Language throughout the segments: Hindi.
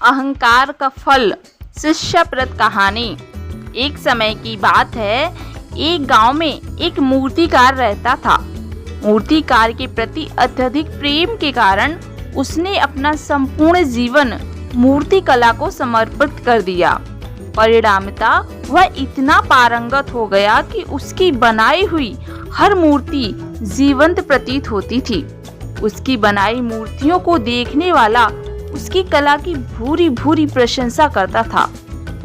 अहंकार का फल। शिष्यप्रद कहानी। एक समय की बात है, एक गांव में एक मूर्तिकार रहता था। मूर्तिकार के प्रति अत्यधिक प्रेम के कारण उसने अपना संपूर्ण जीवन मूर्ति कला को समर्पित कर दिया। परिणामतः वह इतना पारंगत हो गया कि उसकी बनाई हुई हर मूर्ति जीवंत प्रतीत होती थी। उसकी बनाई मूर्तियों को देखने वाला उसकी कला की भूरी भूरी प्रशंसा करता था।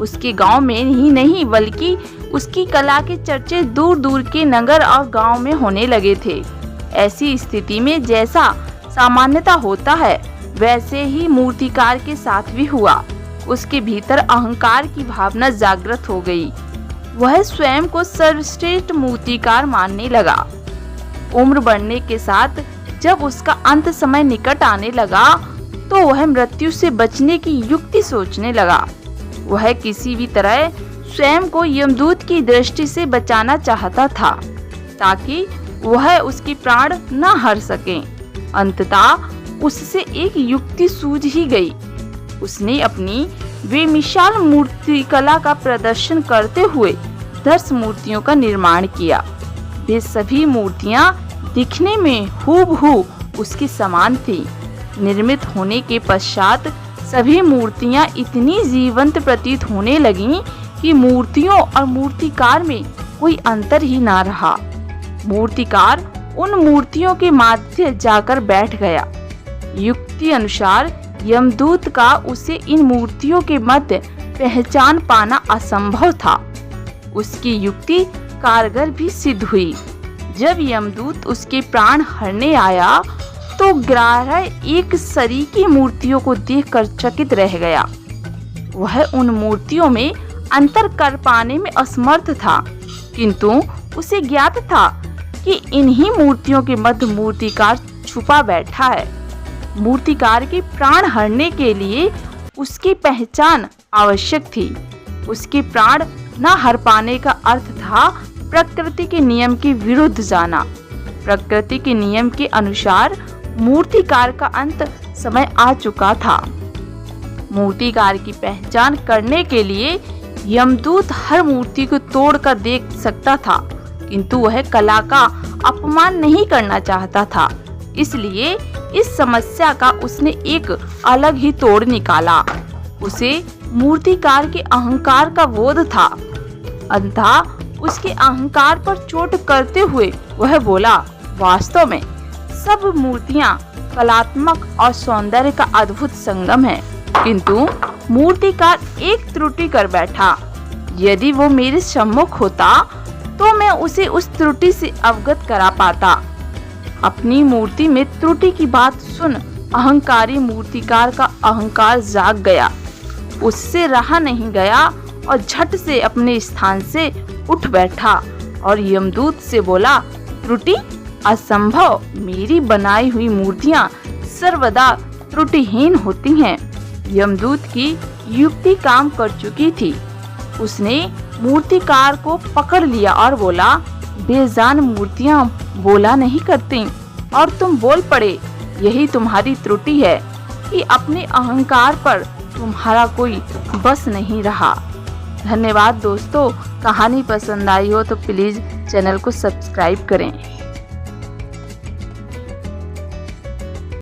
उसके गांव में ही नहीं बल्कि उसकी कला के चर्चे दूर दूर के नगर और गांव में होने लगे थे। ऐसी स्थिति में जैसा सामान्यता होता है वैसे ही मूर्तिकार के साथ भी हुआ। उसके भीतर अहंकार की भावना जागृत हो गई। वह स्वयं को सर्वश्रेष्ठ मूर्तिकार मानने लगा। उम्र बढ़ने के साथ जब उसका अंत समय निकट आने लगा तो वह मृत्यु से बचने की युक्ति सोचने लगा। वह किसी भी तरह स्वयं को यमदूत की दृष्टि से बचाना चाहता था ताकि वह उसके प्राण न हर सके। अंततः उससे एक युक्ति सूझ ही गई। उसने अपनी बेमिसाल मूर्ति कला का प्रदर्शन करते हुए 10 मूर्तियों का निर्माण किया। वे सभी मूर्तियां दिखने में हूबहू उसके समान थी। निर्मित होने के पश्चात सभी मूर्तियां इतनी जीवंत प्रतीत होने लगीं कि मूर्तियों और मूर्तिकार में कोई अंतर ही ना रहा। मूर्तिकार उन मूर्तियों के मध्य जाकर बैठ गया। युक्ति अनुसार यमदूत का उसे इन मूर्तियों के मध्य पहचान पाना असंभव था। उसकी युक्ति कारगर भी सिद्ध हुई। जब यमदूत उसके प्राण हरने आया तो ग्राह्य एक सरीकी मूर्तियों को देखकर चकित रह गया। वह उन मूर्तियों में अंतर कर पाने में असमर्थ था, किंतु उसे ज्ञात था कि इन्हीं मूर्तियों के मध्य मूर्तिकार छुपा बैठा है। मूर्तिकार के प्राण हरने के लिए उसकी पहचान आवश्यक थी। उसके प्राण न हर पाने का अर्थ था प्रकृति के नियम के विरुद्ध जाना। प्रकृति के नियम के अनुसार मूर्तिकार का अंत समय आ चुका था। मूर्तिकार की पहचान करने के लिए यमदूत हर मूर्ति को तोड़कर देख सकता था, किंतु वह कला का अपमान नहीं करना चाहता था। इसलिए इस समस्या का उसने एक अलग ही तोड़ निकाला। उसे मूर्तिकार के अहंकार का बोध था। अंततः उसके अहंकार पर चोट करते हुए वह बोला, वास्तव में सब मूर्तियां कलात्मक और सौंदर्य का अद्भुत संगम है, किंतु मूर्तिकार एक त्रुटि कर बैठा। यदि वो मेरे सम्मुख होता तो मैं उसे उस त्रुटि से अवगत करा पाता। अपनी मूर्ति में त्रुटि की बात सुन अहंकारी मूर्तिकार का अहंकार जाग गया। उससे रहा नहीं गया और झट से अपने स्थान से उठ बैठा और यमदूत से बोला, त्रुटि? असंभव। मेरी बनाई हुई मूर्तियां सर्वदा त्रुटिहीन होती हैं। यमदूत की युक्ति काम कर चुकी थी। उसने मूर्तिकार को पकड़ लिया और बोला, बेजान मूर्तियां बोला नहीं करती और तुम बोल पड़े। यही तुम्हारी त्रुटि है कि अपने अहंकार पर तुम्हारा कोई बस नहीं रहा। धन्यवाद दोस्तों। कहानी पसंद आई हो तो प्लीज़ चैनल को सब्सक्राइब करें।